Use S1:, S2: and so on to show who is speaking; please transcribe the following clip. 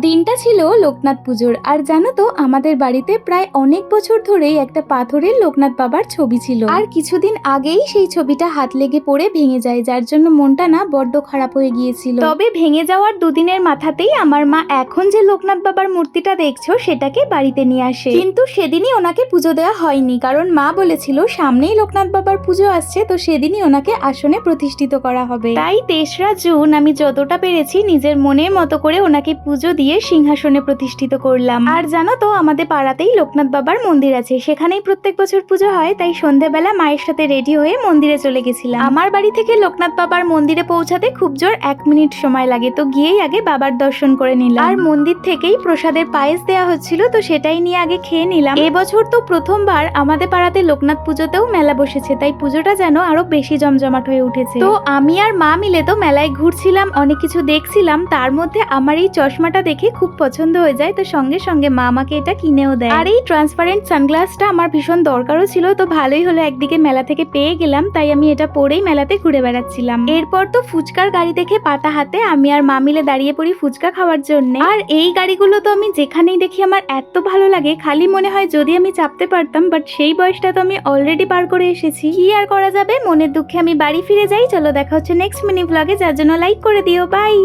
S1: দিনটা ছিল লোকনাথ পুজোর। আর জানো তো আমাদের বাড়িতে প্রায় অনেক বছর ধরেই একটা পাথরের লোকনাথ বাবার ছবি ছিল। আর কিছুদিন আগেই সেই ছবিটা হাত লেগে পড়ে ভেঙে যায়, যার জন্য মনটা না বড্ড খারাপ হয়ে গিয়েছিল। তবে ভেঙে যাওয়ার দুদিনের মাথাতেই আমার মা এখন যে লোকনাথ বাবার মূর্তিটা দেখছো সেটাকে বাড়িতে নিয়ে আসে। কিন্তু সেদিনই ওনাকে পুজো দেওয়া হয়নি, কারণ মা বলেছিল সামনেই লোকনাথ বাবার পুজো আসছে, তো সেদিনই ওনাকে আসনে প্রতিষ্ঠিত করা হবে। তাই ৩রা জুন আমি যতটা পেরেছি নিজের মনের মতো করে ওনাকে পুজো দিয়ে সিংহাসনে প্রতিষ্ঠিত করলাম। আর জানো তো আমাদের পাড়াতেই লোকনাথ বাবার মন্দির আছে, সেখানেই প্রত্যেক বছর পুজো হয়। তাই সন্ধ্যাবেলা মায়ের সাথে রেডি হয়ে মন্দিরে চলে গেছিলাম। আমার বাড়ি থেকে লোকনাথ বাবার মন্দিরে পৌঁছাতে খুব জোর 1 মিনিট সময় লাগে, তো গিয়েই আগে বাবার দর্শন করে নিলাম। আর মন্দির থেকেই প্রসাদের পায়েস দেওয়া হচ্ছিল, তো সেটাই নিয়ে আগে খেয়ে নিলাম। এবছর তো প্রথমবার আমাদের পাড়াতে লোকনাথ পুজোতেও মেলা বসেছে, তাই পুজোটা যেন আরো বেশি জমজমাট হয়ে উঠেছে। তো আমি আর মা মিলে তো মেলায় ঘুরছিলাম, অনেক কিছু দেখছিলাম। তার মধ্যে আমার এই চশমাটা দেখে খুব পছন্দ হয়ে যায়, তো সঙ্গে সঙ্গে মা আমাকে এটা কিনেও দেয়। আর এই ট্রান্সপারেন্ট সানগ্লাসটা আমার ভীষণ দরকারও ছিল, তো ভালোই হলো একদিকে মেলা থেকে পেয়ে গেলাম। তাই আমি এটা পরেই মেলাতে ঘুরে বেড়াচ্ছিলাম। এরপর তো ফুচকার গাড়ি দেখে পাতা হাতে আমি আর মা মিলে দাঁড়িয়ে পড়ি ফুচকা খাওয়ার জন্য। আর এই গাড়িগুলো তো আমি যেখানেই দেখি আমার এত ভালো লাগে, খালি মনে হয় যদি আমি চাপতে পারতাম, বাট সেই বয়সটা তো আমি অলরেডি পার করে এসেছি। কি আর করা যাবে, মনের দুঃখে আমি বাড়ি ফিরে যাই। চলো দেখা হচ্ছে নেক্সট মিনি ব্লগে, যার জন্য লাইক করে দিও। বাই।